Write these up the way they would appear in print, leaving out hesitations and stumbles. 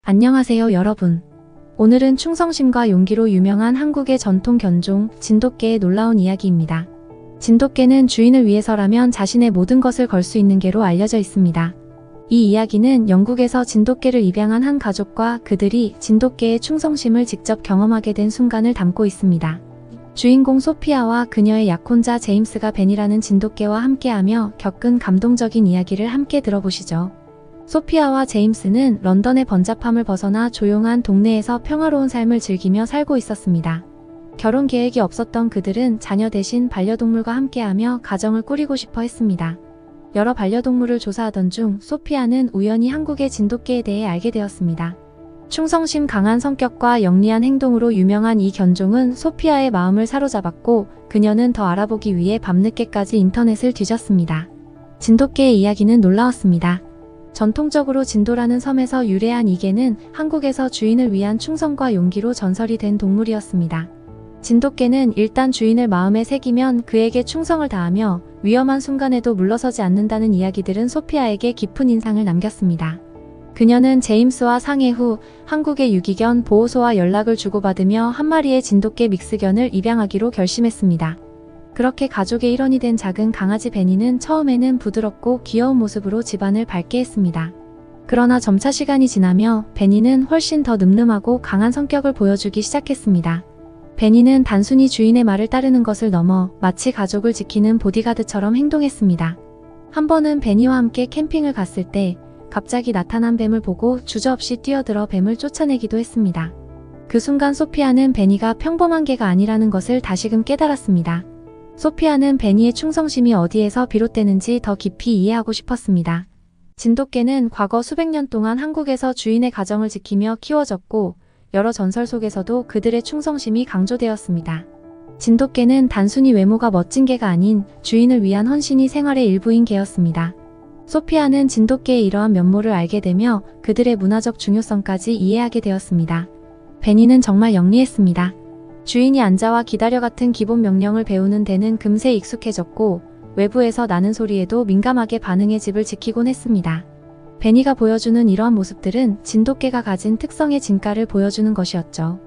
안녕하세요 여러분. 오늘은 충성심과 용기로 유명한 한국의 전통 견종 진돗개의 놀라운 이야기입니다. 진돗개는 주인을 위해서라면 자신의 모든 것을 걸 수 있는 개로 알려져 있습니다. 이 이야기는 영국에서 진돗개를 입양한 한 가족과 그들이 진돗개의 충성심을 직접 경험하게 된 순간을 담고 있습니다. 주인공 소피아와 그녀의 약혼자 제임스가 벤이라는 진돗개와 함께하며 겪은 감동적인 이야기를 함께 들어보시죠. 소피아와 제임스는 런던의 번잡함을 벗어나 조용한 동네에서 평화로운 삶을 즐기며 살고 있었습니다. 결혼 계획이 없었던 그들은 자녀 대신 반려동물과 함께하며 가정을 꾸리고 싶어 했습니다. 여러 반려동물을 조사하던 중 소피아는 우연히 한국의 진돗개에 대해 알게 되었습니다. 충성심 강한 성격과 영리한 행동으로 유명한 이 견종은 소피아의 마음을 사로잡았고 그녀는 더 알아보기 위해 밤늦게까지 인터넷을 뒤졌습니다. 진돗개의 이야기는 놀라웠습니다. 전통적으로 진도라는 섬에서 유래한 이 개는 한국에서 주인을 위한 충성과 용기로 전설이 된 동물이었습니다. 진돗개는 일단 주인을 마음에 새기면 그에게 충성을 다하며 위험한 순간에도 물러서지 않는다는 이야기들은 소피아에게 깊은 인상을 남겼습니다. 그녀는 제임스와 상해 후 한국의 유기견 보호소와 연락을 주고받으며 한 마리의 진돗개 믹스견을 입양하기로 결심했습니다. 그렇게 가족의 일원이 된 작은 강아지 베니는 처음에는 부드럽고 귀여운 모습으로 집안을 밝게 했습니다. 그러나 점차 시간이 지나며 베니는 훨씬 더 늠름하고 강한 성격을 보여주기 시작했습니다. 베니는 단순히 주인의 말을 따르는 것을 넘어 마치 가족을 지키는 보디가드처럼 행동했습니다. 한 번은 베니와 함께 캠핑을 갔을 때 갑자기 나타난 뱀을 보고 주저없이 뛰어들어 뱀을 쫓아내기도 했습니다. 그 순간 소피아는 베니가 평범한 개가 아니라는 것을 다시금 깨달았습니다. 소피아는 베니의 충성심이 어디에서 비롯되는지 더 깊이 이해하고 싶었습니다. 진돗개는 과거 수백 년 동안 한국에서 주인의 가정을 지키며 키워졌고 여러 전설 속에서도 그들의 충성심이 강조되었습니다. 진돗개는 단순히 외모가 멋진 개가 아닌 주인을 위한 헌신이 생활의 일부인 개였습니다. 소피아는 진돗개의 이러한 면모를 알게 되며 그들의 문화적 중요성까지 이해하게 되었습니다. 베니는 정말 영리했습니다. 주인이 앉아와 기다려 같은 기본 명령을 배우는 데는 금세 익숙해졌고 외부에서 나는 소리에도 민감하게 반응해 집을 지키곤 했습니다. 베니가 보여주는 이러한 모습들은 진돗개가 가진 특성의 진가를 보여주는 것이었죠.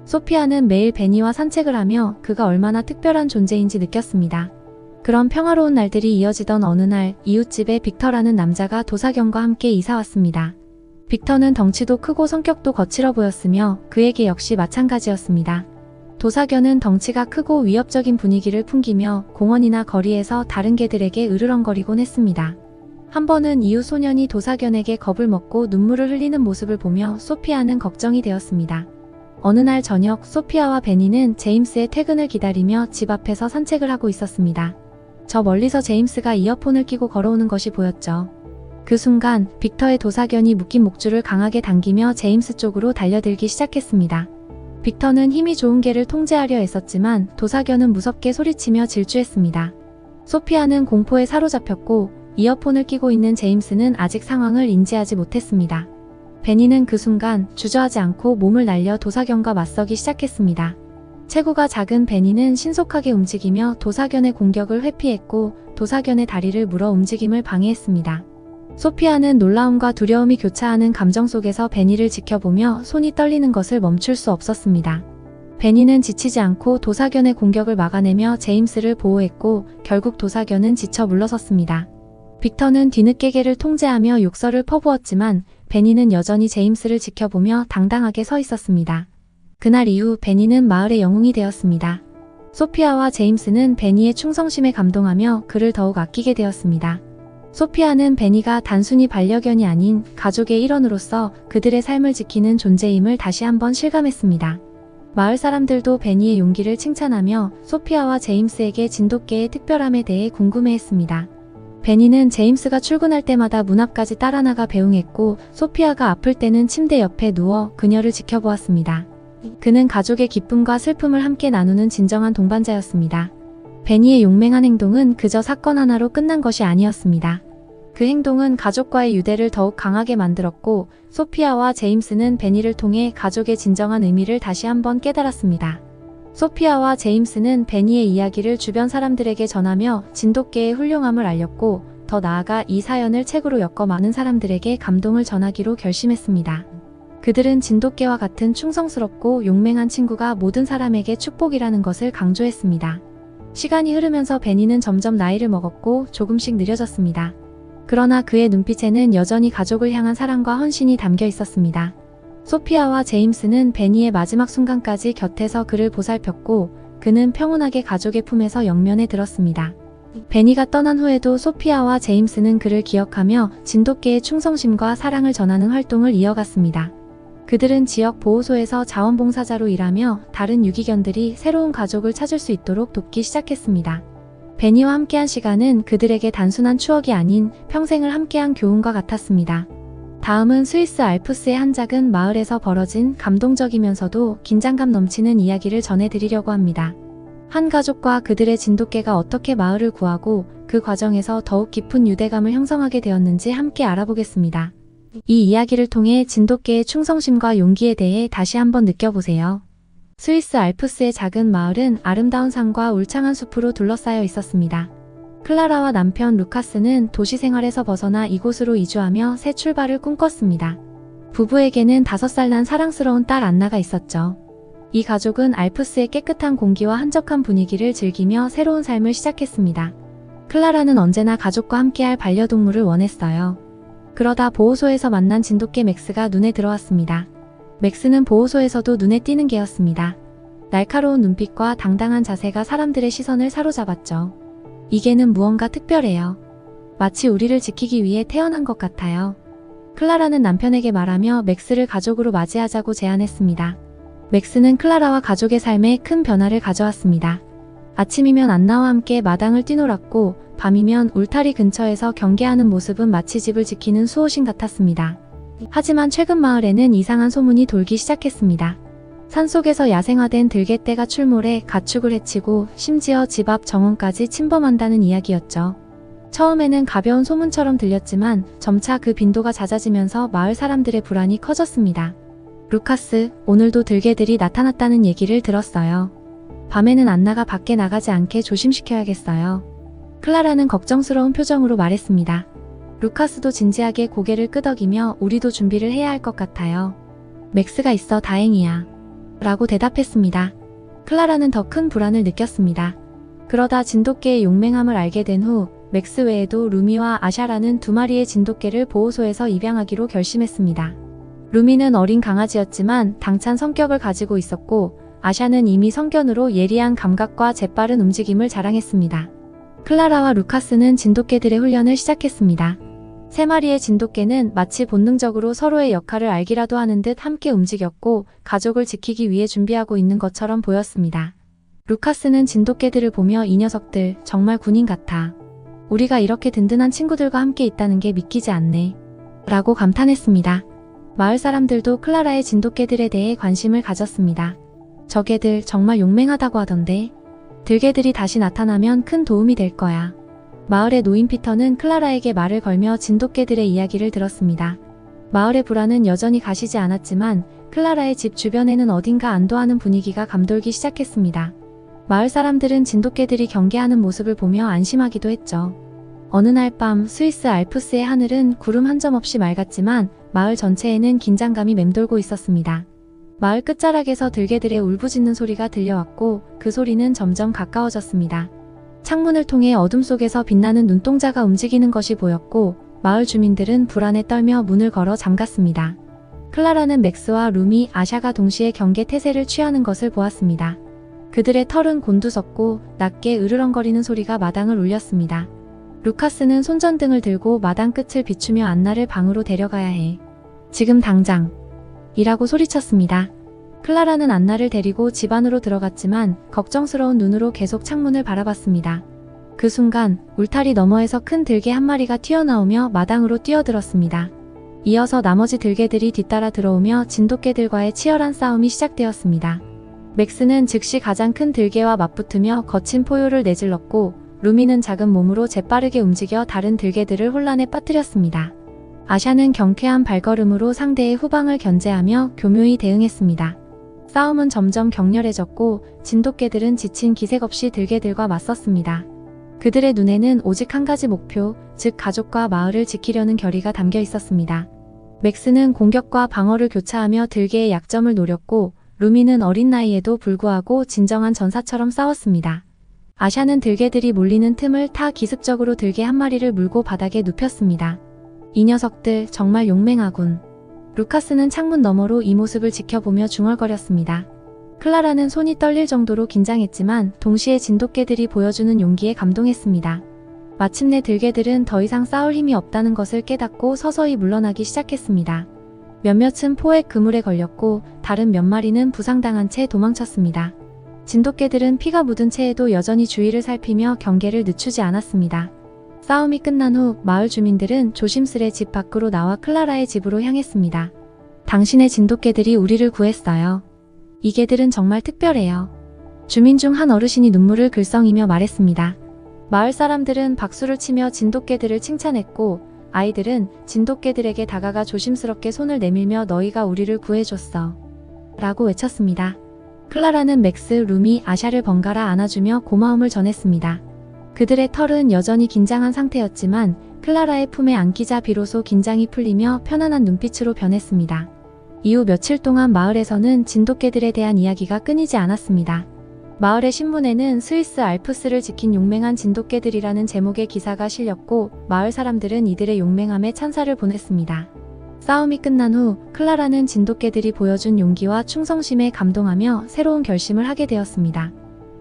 소피아는 매일 베니와 산책을 하며 그가 얼마나 특별한 존재인지 느꼈습니다. 그런 평화로운 날들이 이어지던 어느 날 이웃집에 빅터라는 남자가 도사견과 함께 이사왔습니다. 빅터는 덩치도 크고 성격도 거칠어 보였으며 그에게 역시 마찬가지였습니다. 도사견은 덩치가 크고 위협적인 분위기를 풍기며 공원이나 거리에서 다른 개들에게 으르렁거리곤 했습니다. 한 번은 이웃 소년이 도사견에게 겁을 먹고 눈물을 흘리는 모습을 보며 소피아는 걱정이 되었습니다. 어느 날 저녁 소피아와 베니는 제임스의 퇴근을 기다리며 집 앞에서 산책을 하고 있었습니다. 저 멀리서 제임스가 이어폰을 끼고 걸어오는 것이 보였죠. 그 순간 빅터의 도사견이 묶인 목줄을 강하게 당기며 제임스 쪽으로 달려들기 시작했습니다. 빅터는 힘이 좋은 개를 통제하려 애썼지만 도사견은 무섭게 소리치며 질주했습니다. 소피아는 공포에 사로잡혔고 이어폰을 끼고 있는 제임스는 아직 상황을 인지하지 못했습니다. 베니는 그 순간 주저하지 않고 몸을 날려 도사견과 맞서기 시작했습니다. 체구가 작은 베니는 신속하게 움직이며 도사견의 공격을 회피했고 도사견의 다리를 물어 움직임을 방해했습니다. 소피아는 놀라움과 두려움이 교차하는 감정 속에서 베니를 지켜보며 손이 떨리는 것을 멈출 수 없었습니다. 베니는 지치지 않고 도사견의 공격을 막아내며 제임스를 보호했고 결국 도사견은 지쳐 물러섰습니다. 빅터는 뒤늦게 개를 통제하며 욕설을 퍼부었지만 베니는 여전히 제임스를 지켜보며 당당하게 서 있었습니다. 그날 이후 베니는 마을의 영웅이 되었습니다. 소피아와 제임스는 베니의 충성심에 감동하며 그를 더욱 아끼게 되었습니다. 소피아는 베니가 단순히 반려견이 아닌 가족의 일원으로서 그들의 삶을 지키는 존재임을 다시 한번 실감했습니다. 마을 사람들도 베니의 용기를 칭찬하며 소피아와 제임스에게 진돗개의 특별함에 대해 궁금해했습니다. 베니는 제임스가 출근할 때마다 문 앞까지 따라 나가 배웅했고 소피아가 아플 때는 침대 옆에 누워 그녀를 지켜보았습니다. 그는 가족의 기쁨과 슬픔을 함께 나누는 진정한 동반자였습니다. 베니의 용맹한 행동은 그저 사건 하나로 끝난 것이 아니었습니다. 그 행동은 가족과의 유대를 더욱 강하게 만들었고 소피아와 제임스는 베니를 통해 가족의 진정한 의미를 다시 한번 깨달았습니다. 소피아와 제임스는 베니의 이야기를 주변 사람들에게 전하며 진돗개의 훌륭함을 알렸고 더 나아가 이 사연을 책으로 엮어 많은 사람들에게 감동을 전하기로 결심했습니다. 그들은 진돗개와 같은 충성스럽고 용맹한 친구가 모든 사람에게 축복이라는 것을 강조했습니다. 시간이 흐르면서 베니는 점점 나이를 먹었고 조금씩 느려졌습니다. 그러나 그의 눈빛에는 여전히 가족을 향한 사랑과 헌신이 담겨 있었습니다. 소피아와 제임스는 베니의 마지막 순간까지 곁에서 그를 보살폈고 그는 평온하게 가족의 품에서 영면에 들었습니다. 베니가 떠난 후에도 소피아와 제임스는 그를 기억하며 진돗개의 충성심과 사랑을 전하는 활동을 이어갔습니다. 그들은 지역 보호소에서 자원봉사자로 일하며 다른 유기견들이 새로운 가족을 찾을 수 있도록 돕기 시작했습니다. 베니와 함께한 시간은 그들에게 단순한 추억이 아닌 평생을 함께한 교훈과 같았습니다. 다음은 스위스 알프스의 한 작은 마을에서 벌어진 감동적이면서도 긴장감 넘치는 이야기를 전해드리려고 합니다. 한 가족과 그들의 진돗개가 어떻게 마을을 구하고 그 과정에서 더욱 깊은 유대감을 형성하게 되었는지 함께 알아보겠습니다. 이 이야기를 통해 진돗개의 충성심과 용기에 대해 다시 한번 느껴보세요. 스위스 알프스의 작은 마을은 아름다운 산과 울창한 숲으로 둘러싸여 있었습니다. 클라라와 남편 루카스는 도시 생활에서 벗어나 이곳으로 이주하며 새 출발을 꿈꿨습니다. 부부에게는 5살 난 사랑스러운 딸 안나가 있었죠. 이 가족은 알프스의 깨끗한 공기와 한적한 분위기를 즐기며 새로운 삶을 시작했습니다. 클라라는 언제나 가족과 함께할 반려동물을 원했어요. 그러다 보호소에서 만난 진돗개 맥스가 눈에 들어왔습니다. 맥스는 보호소에서도 눈에 띄는 개였습니다. 날카로운 눈빛과 당당한 자세가 사람들의 시선을 사로잡았죠. 이 개는 무언가 특별해요. 마치 우리를 지키기 위해 태어난 것 같아요. 클라라는 남편에게 말하며 맥스를 가족으로 맞이하자고 제안했습니다. 맥스는 클라라와 가족의 삶에 큰 변화를 가져왔습니다. 아침이면 안나와 함께 마당을 뛰놀았고 밤이면 울타리 근처에서 경계하는 모습은 마치 집을 지키는 수호신 같았습니다. 하지만 최근 마을에는 이상한 소문이 돌기 시작했습니다. 산속에서 야생화된 들개떼가 출몰해 가축을 해치고 심지어 집 앞 정원까지 침범한다는 이야기였죠. 처음에는 가벼운 소문처럼 들렸지만 점차 그 빈도가 잦아지면서 마을 사람들의 불안이 커졌습니다. 루카스, 오늘도 들개들이 나타났다는 얘기를 들었어요. 밤에는 안나가 밖에 나가지 않게 조심시켜야겠어요. 클라라는 걱정스러운 표정으로 말했습니다. 루카스도 진지하게 고개를 끄덕이며 우리도 준비를 해야 할 것 같아요. 맥스가 있어 다행이야. 라고 대답했습니다. 클라라는 더 큰 불안을 느꼈습니다. 그러다 진돗개의 용맹함을 알게 된 후 맥스 외에도 루미와 아샤라는 2마리의 진돗개를 보호소에서 입양하기로 결심했습니다. 루미는 어린 강아지였지만 당찬 성격을 가지고 있었고 아샤는 이미 성견으로 예리한 감각과 재빠른 움직임을 자랑했습니다. 클라라와 루카스는 진돗개들의 훈련을 시작했습니다. 3마리의 진돗개는 마치 본능적으로 서로의 역할을 알기라도 하는 듯 함께 움직였고 가족을 지키기 위해 준비하고 있는 것처럼 보였습니다. 루카스는 진돗개들을 보며 이 녀석들 정말 군인 같아. 우리가 이렇게 든든한 친구들과 함께 있다는 게 믿기지 않네. 라고 감탄했습니다. 마을 사람들도 클라라의 진돗개들에 대해 관심을 가졌습니다. 저 개들 정말 용맹하다고 하던데. 들개들이 다시 나타나면 큰 도움이 될 거야. 마을의 노인 피터는 클라라에게 말을 걸며 진돗개들의 이야기를 들었습니다. 마을의 불안은 여전히 가시지 않았지만 클라라의 집 주변에는 어딘가 안도하는 분위기가 감돌기 시작했습니다. 마을 사람들은 진돗개들이 경계하는 모습을 보며 안심하기도 했죠. 어느 날 밤 스위스 알프스의 하늘은 구름 한 점 없이 맑았지만 마을 전체에는 긴장감이 맴돌고 있었습니다. 마을 끝자락에서 들개들의 울부짖는 소리가 들려왔고 그 소리는 점점 가까워졌습니다. 창문을 통해 어둠 속에서 빛나는 눈동자가 움직이는 것이 보였고 마을 주민들은 불안에 떨며 문을 걸어 잠갔습니다. 클라라는 맥스와 루미, 아샤가 동시에 경계 태세를 취하는 것을 보았습니다. 그들의 털은 곤두섰고 낮게 으르렁거리는 소리가 마당을 울렸습니다. 루카스는 손전등을 들고 마당 끝을 비추며 안나를 방으로 데려가야 해. 지금 당장. 이라고 소리쳤습니다. 클라라는 안나를 데리고 집 안으로 들어갔지만 걱정스러운 눈으로 계속 창문을 바라봤습니다. 그 순간 울타리 너머에서 큰 들개 한 마리가 튀어나오며 마당으로 뛰어들었습니다. 이어서 나머지 들개들이 뒤따라 들어오며 진돗개들과의 치열한 싸움이 시작되었습니다. 맥스는 즉시 가장 큰 들개와 맞붙으며 거친 포효를 내질렀고 루미는 작은 몸으로 재빠르게 움직여 다른 들개들을 혼란에 빠뜨렸습니다. 아샤는 경쾌한 발걸음으로 상대의 후방을 견제하며 교묘히 대응했습니다. 싸움은 점점 격렬해졌고 진돗개들은 지친 기색 없이 들개들과 맞섰습니다. 그들의 눈에는 오직 한 가지 목표, 즉 가족과 마을을 지키려는 결의가 담겨 있었습니다. 맥스는 공격과 방어를 교차하며 들개의 약점을 노렸고 루미는 어린 나이에도 불구하고 진정한 전사처럼 싸웠습니다. 아샤는 들개들이 몰리는 틈을 타 기습적으로 들개 한 마리를 물고 바닥에 눕혔습니다. 이 녀석들 정말 용맹하군. 루카스는 창문 너머로 이 모습을 지켜보며 중얼거렸습니다. 클라라는 손이 떨릴 정도로 긴장했지만 동시에 진돗개들이 보여주는 용기에 감동했습니다. 마침내 들개들은 더 이상 싸울 힘이 없다는 것을 깨닫고 서서히 물러나기 시작했습니다. 몇몇은 포획 그물에 걸렸고 다른 몇 마리는 부상당한 채 도망쳤습니다. 진돗개들은 피가 묻은 채에도 여전히 주위를 살피며 경계를 늦추지 않았습니다. 싸움이 끝난 후 마을 주민들은 조심스레 집 밖으로 나와 클라라의 집으로 향했습니다. 당신의 진돗개들이 우리를 구했어요. 이 개들은 정말 특별해요. 주민 중 한 어르신이 눈물을 글썽이며 말했습니다. 마을 사람들은 박수를 치며 진돗개들을 칭찬했고 아이들은 진돗개들에게 다가가 조심스럽게 손을 내밀며 너희가 우리를 구해줬어. 라고 외쳤습니다. 클라라는 맥스, 루미, 아샤를 번갈아 안아주며 고마움을 전했습니다. 그들의 털은 여전히 긴장한 상태였지만 클라라의 품에 안기자 비로소 긴장이 풀리며 편안한 눈빛으로 변했습니다. 이후 며칠 동안 마을에서는 진돗개들에 대한 이야기가 끊이지 않았습니다. 마을의 신문에는 스위스 알프스를 지킨 용맹한 진돗개들이라는 제목의 기사가 실렸고 마을 사람들은 이들의 용맹함에 찬사를 보냈습니다. 싸움이 끝난 후 클라라는 진돗개들이 보여준 용기와 충성심에 감동하며 새로운 결심을 하게 되었습니다.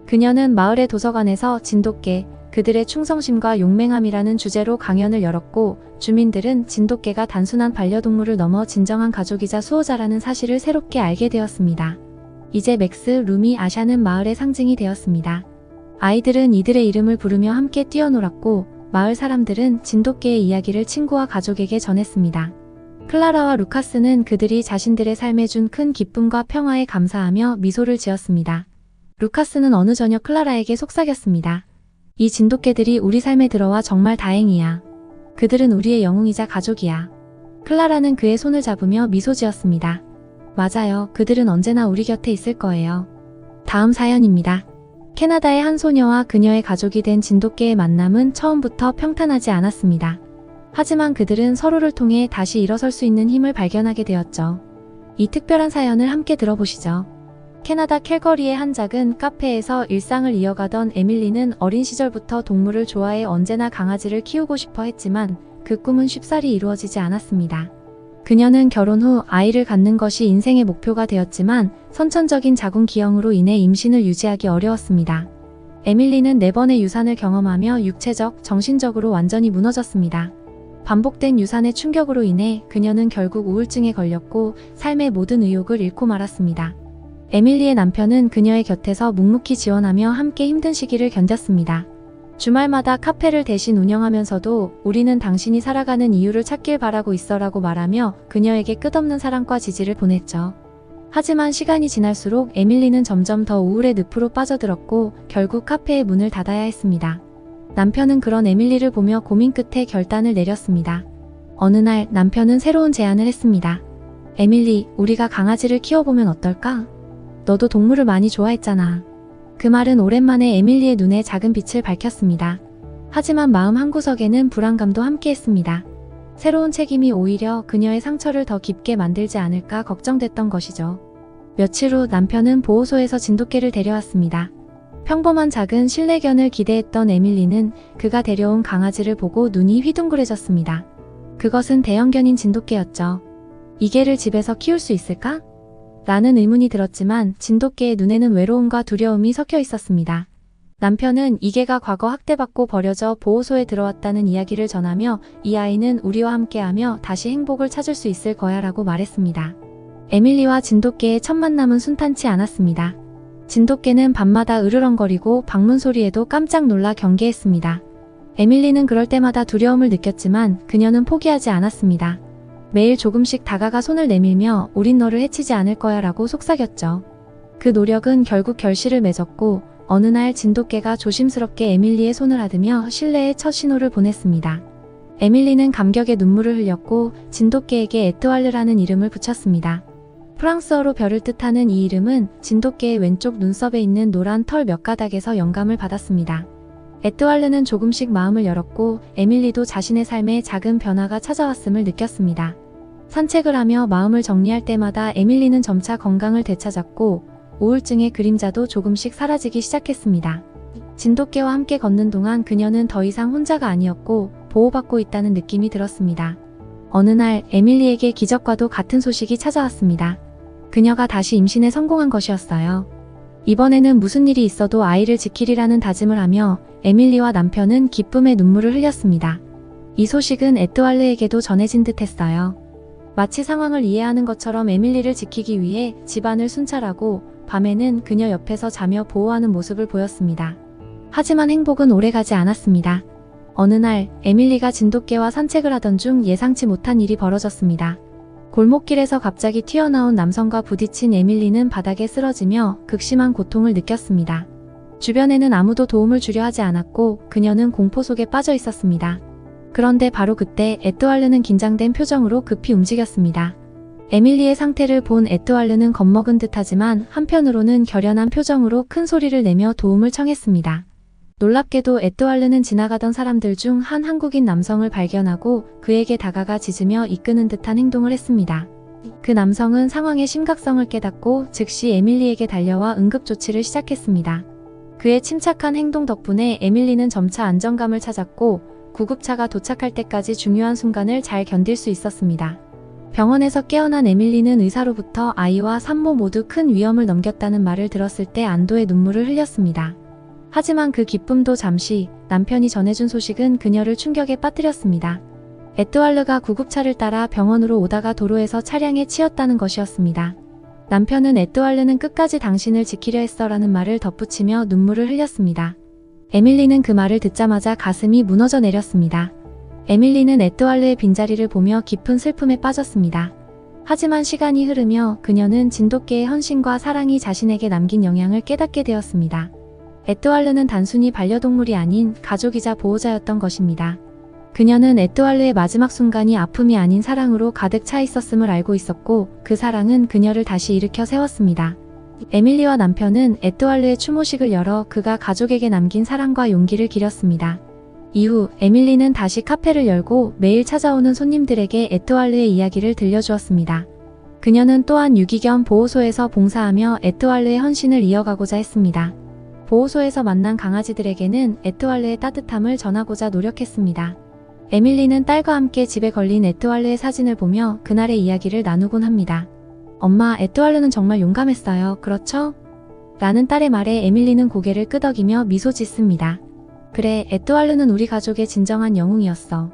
그녀는 마을의 도서관에서 진돗개, 그들의 충성심과 용맹함이라는 주제로 강연을 열었고 주민들은 진돗개가 단순한 반려동물을 넘어 진정한 가족이자 수호자라는 사실을 새롭게 알게 되었습니다. 이제 맥스, 루미, 아샤는 마을의 상징이 되었습니다. 아이들은 이들의 이름을 부르며 함께 뛰어놀았고 마을 사람들은 진돗개의 이야기를 친구와 가족에게 전했습니다. 클라라와 루카스는 그들이 자신들의 삶에 준 큰 기쁨과 평화에 감사하며 미소를 지었습니다. 루카스는 어느 저녁 클라라에게 속삭였습니다. 이 진돗개들이 우리 삶에 들어와 정말 다행이야. 그들은 우리의 영웅이자 가족이야. 클라라는 그의 손을 잡으며 미소 지었습니다. 맞아요. 그들은 언제나 우리 곁에 있을 거예요. 다음 사연입니다. 캐나다의 한 소녀와 그녀의 가족이 된 진돗개의 만남은 처음부터 평탄하지 않았습니다. 하지만 그들은 서로를 통해 다시 일어설 수 있는 힘을 발견하게 되었죠. 이 특별한 사연을 함께 들어보시죠. 캐나다 캘거리의 한 작은 카페에서 일상을 이어가던 에밀리는 어린 시절부터 동물을 좋아해 언제나 강아지를 키우고 싶어 했지만 그 꿈은 쉽사리 이루어지지 않았습니다. 그녀는 결혼 후 아이를 갖는 것이 인생의 목표가 되었지만 선천적인 자궁 기형으로 인해 임신을 유지하기 어려웠습니다. 에밀리는 4번의 유산을 경험하며 육체적, 정신적으로 완전히 무너졌습니다. 반복된 유산의 충격으로 인해 그녀는 결국 우울증에 걸렸고 삶의 모든 의욕을 잃고 말았습니다. 에밀리의 남편은 그녀의 곁에서 묵묵히 지원하며 함께 힘든 시기를 견뎠습니다. 주말마다 카페를 대신 운영하면서도 우리는 당신이 살아가는 이유를 찾길 바라고 있어라고 말하며 그녀에게 끝없는 사랑과 지지를 보냈죠. 하지만 시간이 지날수록 에밀리는 점점 더 우울의 늪으로 빠져들었고 결국 카페의 문을 닫아야 했습니다. 남편은 그런 에밀리를 보며 고민 끝에 결단을 내렸습니다. 어느 날 남편은 새로운 제안을 했습니다. 에밀리, 우리가 강아지를 키워보면 어떨까? 너도 동물을 많이 좋아했잖아. 그 말은 오랜만에 에밀리의 눈에 작은 빛을 밝혔습니다. 하지만 마음 한구석에는 불안감도 함께했습니다. 새로운 책임이 오히려 그녀의 상처를 더 깊게 만들지 않을까 걱정됐던 것이죠. 며칠 후 남편은 보호소에서 진돗개를 데려왔습니다. 평범한 작은 실내견을 기대했던 에밀리는 그가 데려온 강아지를 보고 눈이 휘둥그레졌습니다. 그것은 대형견인 진돗개였죠. 이 개를 집에서 키울 수 있을까? 라는 의문이 들었지만 진돗개의 눈에는 외로움과 두려움이 섞여 있었습니다. 남편은 이 개가 과거 학대받고 버려져 보호소에 들어왔다는 이야기를 전하며 이 아이는 우리와 함께하며 다시 행복을 찾을 수 있을 거야 라고 말했습니다. 에밀리와 진돗개의 첫 만남은 순탄치 않았습니다. 진돗개는 밤마다 으르렁거리고 방문 소리에도 깜짝 놀라 경계했습니다. 에밀리는 그럴 때마다 두려움을 느꼈지만 그녀는 포기하지 않았습니다. 매일 조금씩 다가가 손을 내밀며 우린 너를 해치지 않을 거야 라고 속삭였죠. 그 노력은 결국 결실을 맺었고 어느 날 진돗개가 조심스럽게 에밀리의 손을 하드며 실내에 첫 신호를 보냈습니다. 에밀리는 감격의 눈물을 흘렸고 진돗개에게 에트왈르라는 이름을 붙였습니다. 프랑스어로 별을 뜻하는 이 이름은 진돗개의 왼쪽 눈썹에 있는 노란 털 몇 가닥에서 영감을 받았습니다. 에트왈르는 조금씩 마음을 열었고 에밀리도 자신의 삶에 작은 변화가 찾아왔음을 느꼈습니다. 산책을 하며 마음을 정리할 때마다 에밀리는 점차 건강을 되찾았고 우울증의 그림자도 조금씩 사라지기 시작했습니다. 진돗개와 함께 걷는 동안 그녀는 더 이상 혼자가 아니었고 보호받고 있다는 느낌이 들었습니다. 어느 날 에밀리에게 기적과도 같은 소식이 찾아왔습니다. 그녀가 다시 임신에 성공한 것이었어요. 이번에는 무슨 일이 있어도 아이를 지키리라는 다짐을 하며 에밀리와 남편은 기쁨의 눈물을 흘렸습니다. 이 소식은 에뚜알르에게도 전해진 듯 했어요. 마치 상황을 이해하는 것처럼 에밀리를 지키기 위해 집안을 순찰하고 밤에는 그녀 옆에서 자며 보호하는 모습을 보였습니다. 하지만 행복은 오래가지 않았습니다. 어느 날 에밀리가 진돗개와 산책을 하던 중 예상치 못한 일이 벌어졌습니다. 골목길에서 갑자기 튀어나온 남성과 부딪힌 에밀리는 바닥에 쓰러지며 극심한 고통을 느꼈습니다. 주변에는 아무도 도움을 주려 하지 않았고 그녀는 공포 속에 빠져 있었습니다. 그런데 바로 그때 에뚜알르는 긴장된 표정으로 급히 움직였습니다. 에밀리의 상태를 본 에뚜알르는 겁먹은 듯하지만 한편으로는 결연한 표정으로 큰 소리를 내며 도움을 청했습니다. 놀랍게도 에뚜알르는 지나가던 사람들 중 한 한국인 남성을 발견하고 그에게 다가가 짖으며 이끄는 듯한 행동을 했습니다. 그 남성은 상황의 심각성을 깨닫고 즉시 에밀리에게 달려와 응급조치를 시작했습니다. 그의 침착한 행동 덕분에 에밀리는 점차 안정감을 찾았고 구급차가 도착할 때까지 중요한 순간을 잘 견딜 수 있었습니다. 병원에서 깨어난 에밀리는 의사로부터 아이와 산모 모두 큰 위험을 넘겼다는 말을 들었을 때 안도의 눈물을 흘렸습니다. 하지만 그 기쁨도 잠시, 남편이 전해준 소식은 그녀를 충격에 빠뜨렸습니다. 에뚜알르가 구급차를 따라 병원으로 오다가 도로에서 차량에 치였다는 것이었습니다. 남편은 에뚜알르는 끝까지 당신을 지키려 했어라는 말을 덧붙이며 눈물을 흘렸습니다. 에밀리는 그 말을 듣자마자 가슴이 무너져 내렸습니다. 에밀리는 에뚜알르의 빈자리를 보며 깊은 슬픔에 빠졌습니다. 하지만 시간이 흐르며 그녀는 진돗개의 헌신과 사랑이 자신에게 남긴 영향을 깨닫게 되었습니다. 에뚜알르는 단순히 반려동물이 아닌 가족이자 보호자였던 것입니다. 그녀는 에뚜알르의 마지막 순간이 아픔이 아닌 사랑으로 가득 차 있었음을 알고 있었고 그 사랑은 그녀를 다시 일으켜 세웠습니다. 에밀리와 남편은 에뚜알르의 추모식을 열어 그가 가족에게 남긴 사랑과 용기를 기렸습니다. 이후 에밀리는 다시 카페를 열고 매일 찾아오는 손님들에게 에뚜알르의 이야기를 들려주었습니다. 그녀는 또한 유기견 보호소에서 봉사하며 에뚜알르의 헌신을 이어가고자 했습니다. 보호소에서 만난 강아지들에게는 에뚜알르의 따뜻함을 전하고자 노력했습니다. 에밀리는 딸과 함께 집에 걸린 에뚜알르의 사진을 보며 그날의 이야기를 나누곤 합니다. 엄마, 에뚜알르는 정말 용감했어요. 그렇죠? 라는 딸의 말에 에밀리는 고개를 끄덕이며 미소 짓습니다. 그래, 에뚜알르는 우리 가족의 진정한 영웅이었어.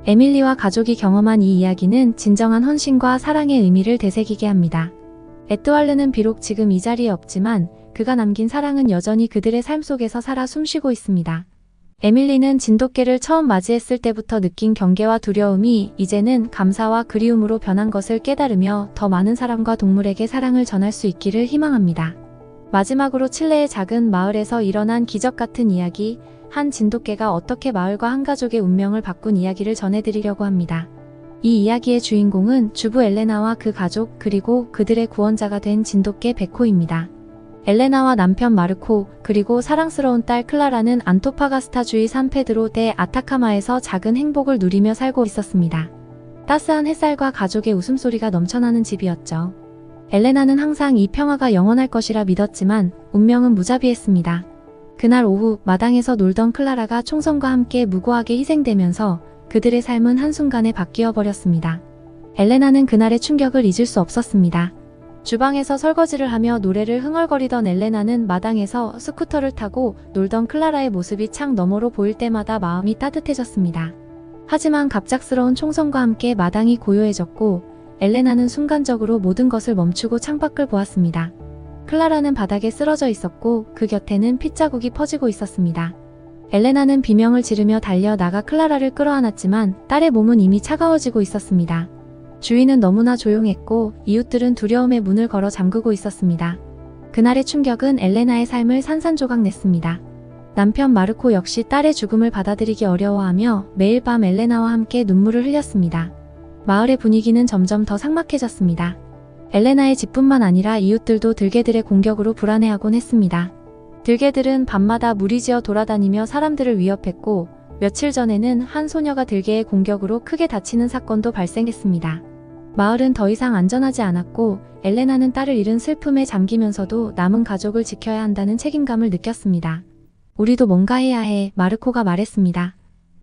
에밀리와 가족이 경험한 이 이야기는 진정한 헌신과 사랑의 의미를 되새기게 합니다. 에뚜알르는 비록 지금 이 자리에 없지만 그가 남긴 사랑은 여전히 그들의 삶 속에서 살아 숨쉬고 있습니다. 에밀리는 진돗개를 처음 맞이했을 때부터 느낀 경계와 두려움이 이제는 감사와 그리움으로 변한 것을 깨달으며 더 많은 사람과 동물에게 사랑을 전할 수 있기를 희망합니다. 마지막으로 칠레의 작은 마을에서 일어난 기적 같은 이야기, 한 진돗개가 어떻게 마을과 한 가족의 운명을 바꾼 이야기를 전해드리려고 합니다. 이 이야기의 주인공은 주부 엘레나와 그 가족 그리고 그들의 구원자가 된 진돗개 베코입니다. 엘레나와 남편 마르코 그리고 사랑스러운 딸 클라라는 안토파가스타주의 산페드로 데 아타카마에서 작은 행복을 누리며 살고 있었습니다. 따스한 햇살과 가족의 웃음소리가 넘쳐나는 집이었죠. 엘레나는 항상 이 평화가 영원할 것이라 믿었지만 운명은 무자비했습니다. 그날 오후 마당에서 놀던 클라라가 총성과 함께 무고하게 희생되면서 그들의 삶은 한순간에 바뀌어 버렸습니다. 엘레나는 그날의 충격을 잊을 수 없었습니다. 주방에서 설거지를 하며 노래를 흥얼거리던 엘레나는 마당에서 스쿠터를 타고 놀던 클라라의 모습이 창 너머로 보일 때마다 마음이 따뜻해졌습니다. 하지만 갑작스러운 총성과 함께 마당이 고요해졌고 엘레나는 순간적으로 모든 것을 멈추고 창밖을 보았습니다. 클라라는 바닥에 쓰러져 있었고 그 곁에는 핏자국이 퍼지고 있었습니다. 엘레나는 비명을 지르며 달려 나가 클라라를 끌어안았지만 딸의 몸은 이미 차가워지고 있었습니다. 주위는 너무나 조용했고 이웃들은 두려움에 문을 걸어 잠그고 있었습니다. 그날의 충격은 엘레나의 삶을 산산조각 냈습니다. 남편 마르코 역시 딸의 죽음을 받아들이기 어려워하며 매일 밤 엘레나와 함께 눈물을 흘렸습니다. 마을의 분위기는 점점 더 삭막해졌습니다. 엘레나의 집뿐만 아니라 이웃들도 들개들의 공격으로 불안해하곤 했습니다. 들개들은 밤마다 무리지어 돌아다니며 사람들을 위협했고 며칠 전에는 한 소녀가 들개의 공격으로 크게 다치는 사건도 발생했습니다. 마을은 더 이상 안전하지 않았고 엘레나는 딸을 잃은 슬픔에 잠기면서도 남은 가족을 지켜야 한다는 책임감을 느꼈습니다. 우리도 뭔가 해야 해, 마르코가 말했습니다.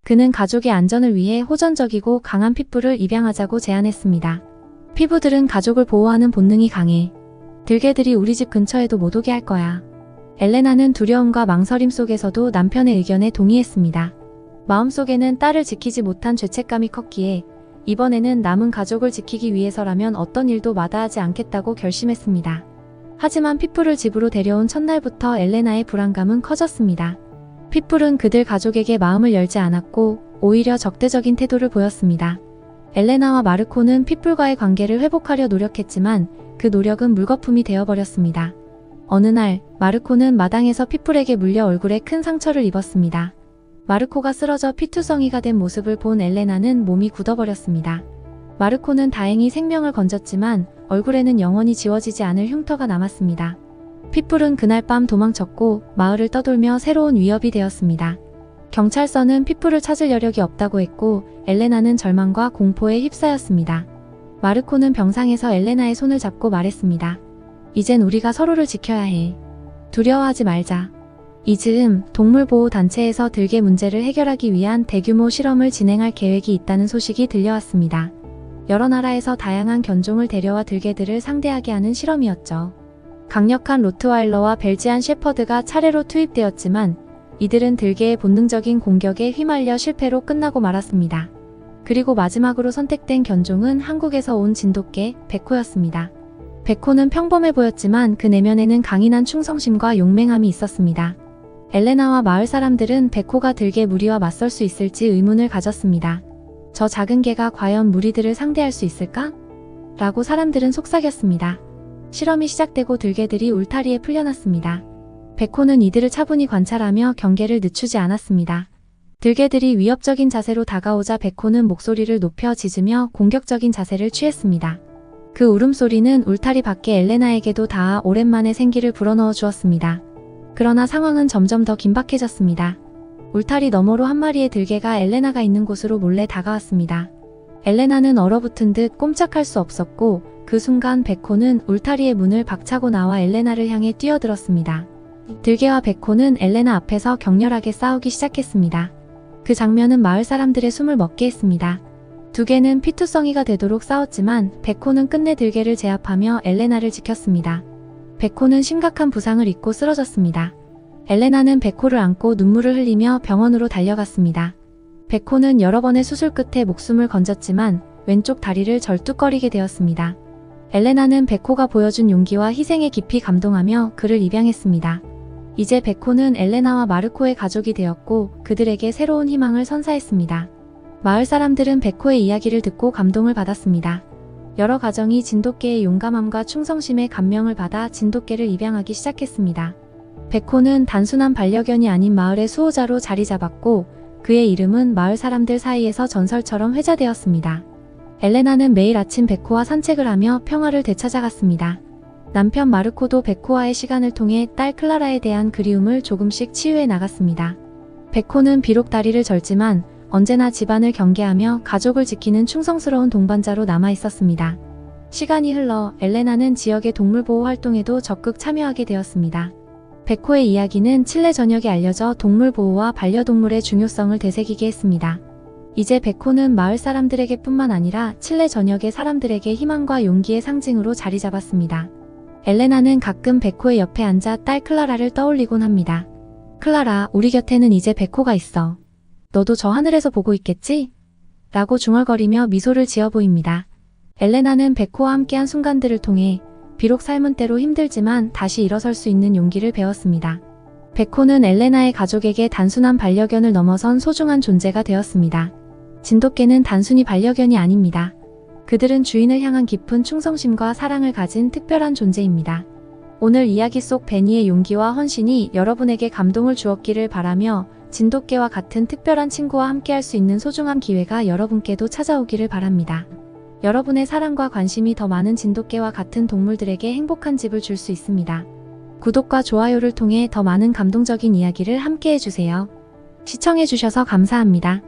그는 가족의 안전을 위해 호전적이고 강한 핏불을 입양하자고 제안했습니다. 피부들은 가족을 보호하는 본능이 강해. 들개들이 우리 집 근처에도 못 오게 할 거야. 엘레나는 두려움과 망설임 속에서도 남편의 의견에 동의했습니다. 마음속에는 딸을 지키지 못한 죄책감이 컸기에 이번에는 남은 가족을 지키기 위해서라면 어떤 일도 마다하지 않겠다고 결심했습니다. 하지만 핏불을 집으로 데려온 첫날부터 엘레나의 불안감은 커졌습니다. 핏불은 그들 가족에게 마음을 열지 않았고 오히려 적대적인 태도를 보였습니다. 엘레나와 마르코는 핏불과의 관계를 회복하려 노력했지만 그 노력은 물거품이 되어버렸습니다. 어느 날 마르코는 마당에서 핏불에게 물려 얼굴에 큰 상처를 입었습니다. 마르코가 쓰러져 피투성이가 된 모습을 본 엘레나는 몸이 굳어버렸습니다. 마르코는 다행히 생명을 건졌지만 얼굴에는 영원히 지워지지 않을 흉터가 남았습니다. 핏불은 그날 밤 도망쳤고 마을을 떠돌며 새로운 위협이 되었습니다. 경찰서는 핏불을 찾을 여력이 없다고 했고 엘레나는 절망과 공포에 휩싸였습니다. 마르코는 병상에서 엘레나의 손을 잡고 말했습니다. 이젠 우리가 서로를 지켜야 해. 두려워하지 말자. 이 즈음 동물보호단체에서 들개 문제를 해결하기 위한 대규모 실험을 진행할 계획이 있다는 소식이 들려왔습니다. 여러 나라에서 다양한 견종을 데려와 들개들을 상대하게 하는 실험이었죠. 강력한 로트와일러와 벨지안 셰퍼드가 차례로 투입되었지만 이들은 들개의 본능적인 공격에 휘말려 실패로 끝나고 말았습니다. 그리고 마지막으로 선택된 견종은 한국에서 온 진돗개, 백호였습니다. 백호는 평범해 보였지만 그 내면에는 강인한 충성심과 용맹함이 있었습니다. 엘레나와 마을 사람들은 백호가 들개 무리와 맞설 수 있을지 의문을 가졌습니다. 저 작은 개가 과연 무리들을 상대할 수 있을까? 라고 사람들은 속삭였습니다. 실험이 시작되고 들개들이 울타리에 풀려났습니다. 백호는 이들을 차분히 관찰하며 경계를 늦추지 않았습니다. 들개들이 위협적인 자세로 다가오자 백호는 목소리를 높여 짖으며 공격적인 자세를 취했습니다. 그 울음소리는 울타리 밖의 엘레나에게도 닿아 오랜만에 생기를 불어넣어 주었습니다. 그러나 상황은 점점 더 긴박해졌습니다. 울타리 너머로 한 마리의 들개가 엘레나가 있는 곳으로 몰래 다가왔습니다. 엘레나는 얼어붙은 듯 꼼짝할 수 없었고 그 순간 백호는 울타리의 문을 박차고 나와 엘레나를 향해 뛰어들었습니다. 들개와 백호는 엘레나 앞에서 격렬하게 싸우기 시작했습니다. 그 장면은 마을 사람들의 숨을 먹게 했습니다. 두 개는 피투성이가 되도록 싸웠지만 백호는 끝내 들개를 제압하며 엘레나를 지켰습니다. 백호는 심각한 부상을 입고 쓰러졌습니다. 엘레나는 백호를 안고 눈물을 흘리며 병원으로 달려갔습니다. 백호는 여러 번의 수술 끝에 목숨을 건졌지만 왼쪽 다리를 절뚝거리게 되었습니다. 엘레나는 백호가 보여준 용기와 희생에 깊이 감동하며 그를 입양했습니다. 이제 백호는 엘레나와 마르코의 가족이 되었고 그들에게 새로운 희망을 선사했습니다. 마을 사람들은 백호의 이야기를 듣고 감동을 받았습니다. 여러 가정이 진돗개의 용감함과 충성심에 감명을 받아 진돗개를 입양하기 시작했습니다. 백호는 단순한 반려견이 아닌 마을의 수호자로 자리 잡았고 그의 이름은 마을 사람들 사이에서 전설처럼 회자되었습니다. 엘레나는 매일 아침 백호와 산책을 하며 평화를 되찾아갔습니다. 남편 마르코도 백호와의 시간을 통해 딸 클라라에 대한 그리움을 조금씩 치유해 나갔습니다. 백호는 비록 다리를 절지만 언제나 집안을 경계하며 가족을 지키는 충성스러운 동반자로 남아 있었습니다. 시간이 흘러 엘레나는 지역의 동물보호 활동에도 적극 참여하게 되었습니다. 백호의 이야기는 칠레 전역에 알려져 동물보호와 반려동물의 중요성을 되새기게 했습니다. 이제 백호는 마을 사람들에게 뿐만 아니라 칠레 전역의 사람들에게 희망과 용기의 상징으로 자리 잡았습니다. 엘레나는 가끔 백호의 옆에 앉아 딸 클라라를 떠올리곤 합니다. 클라라, 우리 곁에는 이제 백호가 있어. 너도 저 하늘에서 보고 있겠지? 라고 중얼거리며 미소를 지어 보입니다. 엘레나는 백호와 함께한 순간들을 통해 비록 삶은 때로 힘들지만 다시 일어설 수 있는 용기를 배웠습니다. 백호는 엘레나의 가족에게 단순한 반려견을 넘어선 소중한 존재가 되었습니다. 진돗개는 단순히 반려견이 아닙니다. 그들은 주인을 향한 깊은 충성심과 사랑을 가진 특별한 존재입니다. 오늘 이야기 속 베니의 용기와 헌신이 여러분에게 감동을 주었기를 바라며 진돗개와 같은 특별한 친구와 함께할 수 있는 소중한 기회가 여러분께도 찾아오기를 바랍니다. 여러분의 사랑과 관심이 더 많은 진돗개와 같은 동물들에게 행복한 집을 줄 수 있습니다. 구독과 좋아요를 통해 더 많은 감동적인 이야기를 함께 해주세요. 시청해주셔서 감사합니다.